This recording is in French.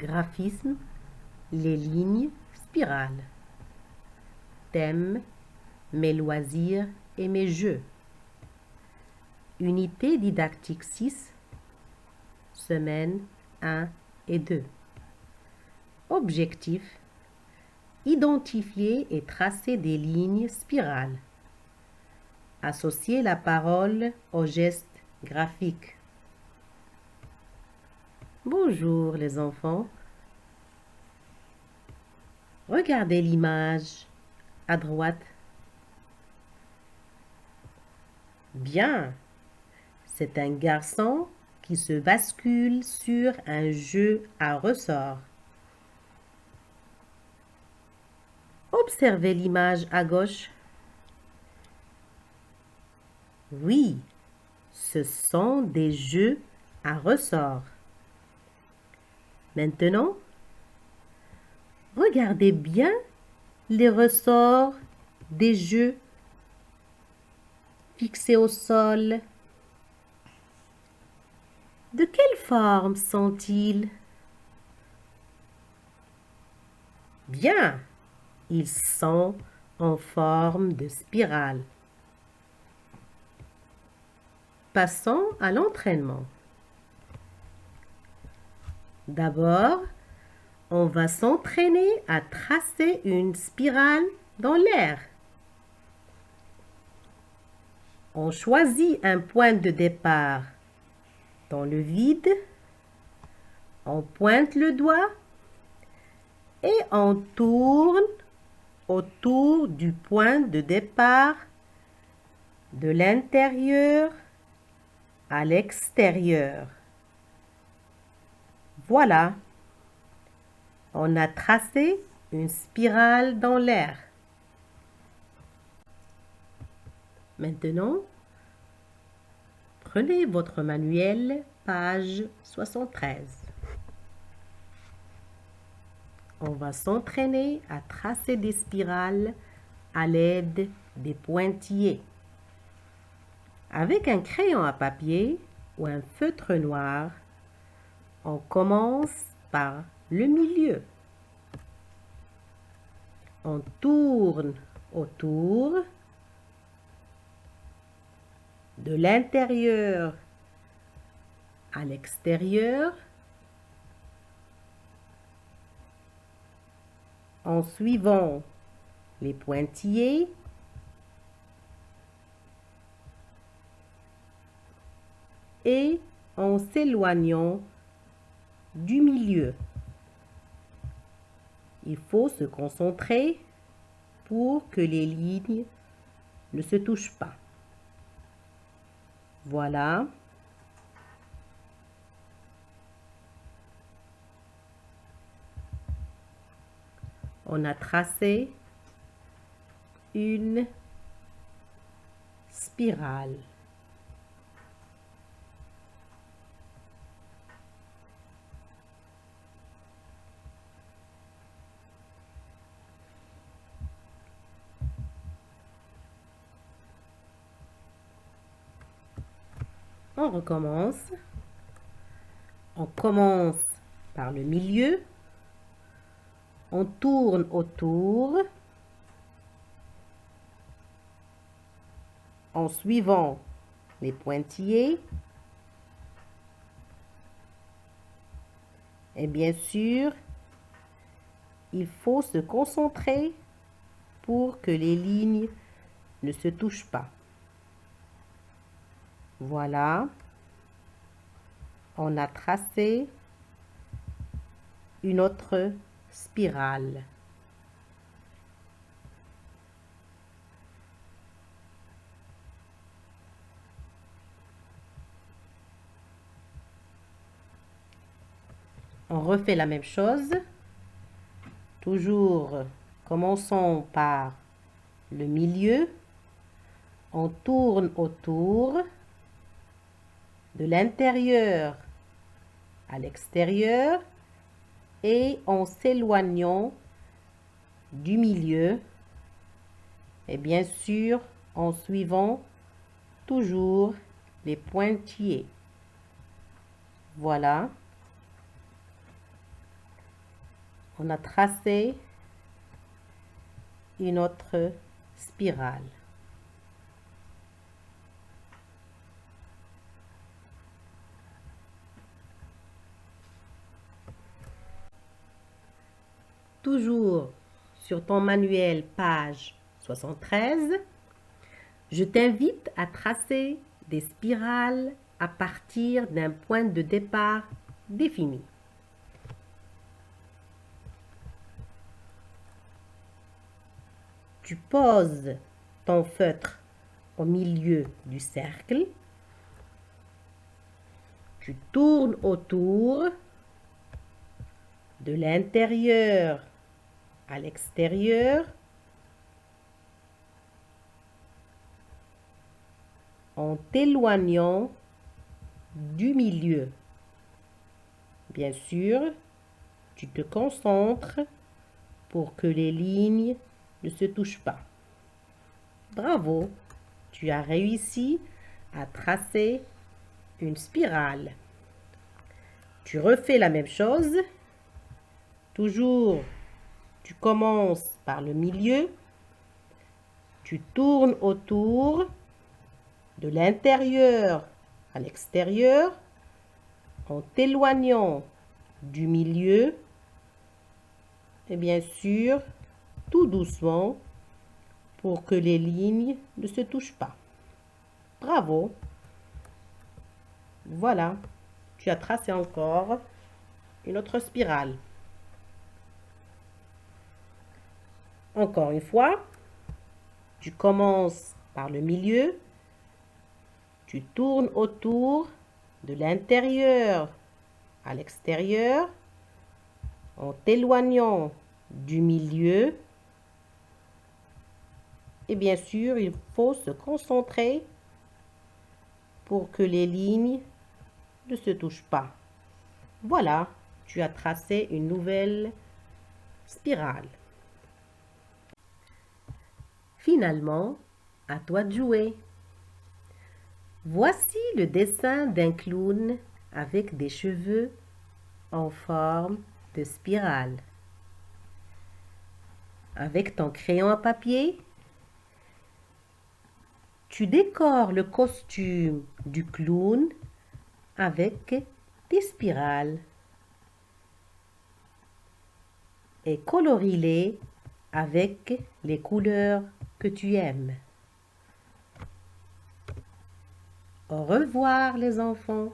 Graphisme, les lignes spirales. Thème, mes loisirs et mes jeux. Unité didactique 6, semaine 1 et 2. Objectif, identifier et tracer des lignes spirales. Associer la parole au geste graphique. Bonjour les enfants. Regardez l'image à droite. Bien, c'est un garçon qui se bascule sur un jeu à ressort. Observez l'image à gauche. Oui, ce sont des jeux à ressort. Maintenant, regardez bien les ressorts des jeux fixés au sol. De quelle forme sont-ils? Bien, ils sont en forme de spirale. Passons à l'entraînement. D'abord, on va s'entraîner à tracer une spirale dans l'air. On choisit un point de départ dans le vide. On pointe le doigt et on tourne autour du point de départ de l'intérieur à l'extérieur. Voilà, on a tracé une spirale dans l'air. Maintenant, prenez votre manuel, page 73. On va s'entraîner à tracer des spirales à l'aide des pointillés. Avec un crayon à papier ou un feutre noir, on commence par le milieu. On tourne autour de l'intérieur à l'extérieur en suivant les pointillés et en s'éloignant du milieu. Il faut se concentrer pour que les lignes ne se touchent pas. Voilà. On a tracé une spirale. On recommence. On commence par le milieu. On tourne autour en suivant les pointillés. Et bien sûr, il faut se concentrer pour que les lignes ne se touchent pas. Voilà, on a tracé une autre spirale. On refait la même chose. Toujours, commençons par le milieu. On tourne autour de l'intérieur à l'extérieur et en s'éloignant du milieu et bien sûr en suivant toujours les pointillés. Voilà. On a tracé une autre spirale. Toujours sur ton manuel, page 73, je t'invite à tracer des spirales à partir d'un point de départ défini. Tu poses ton feutre au milieu du cercle. Tu tournes autour de l'intérieur à l'extérieur en t'éloignant du milieu. Bien sûr, tu te concentres pour que les lignes ne se touchent pas. Bravo, tu as réussi à tracer une spirale. Tu refais la même chose. Toujours, tu commences par le milieu. Tu tournes autour de l'intérieur à l'extérieur en t'éloignant du milieu et bien sûr tout doucement pour que les lignes ne se touchent pas. Bravo! Voilà, tu as tracé encore une autre spirale. Encore une fois, tu commences par le milieu, tu tournes autour de l'intérieur à l'extérieur en t'éloignant du milieu. Et bien sûr, il faut se concentrer pour que les lignes ne se touchent pas. Voilà, tu as tracé une nouvelle spirale. Finalement, à toi de jouer. Voici le dessin d'un clown avec des cheveux en forme de spirale. Avec ton crayon à papier, tu décores le costume du clown avec des spirales et colorie-les avec les couleurs que tu aimes. Au revoir les enfants.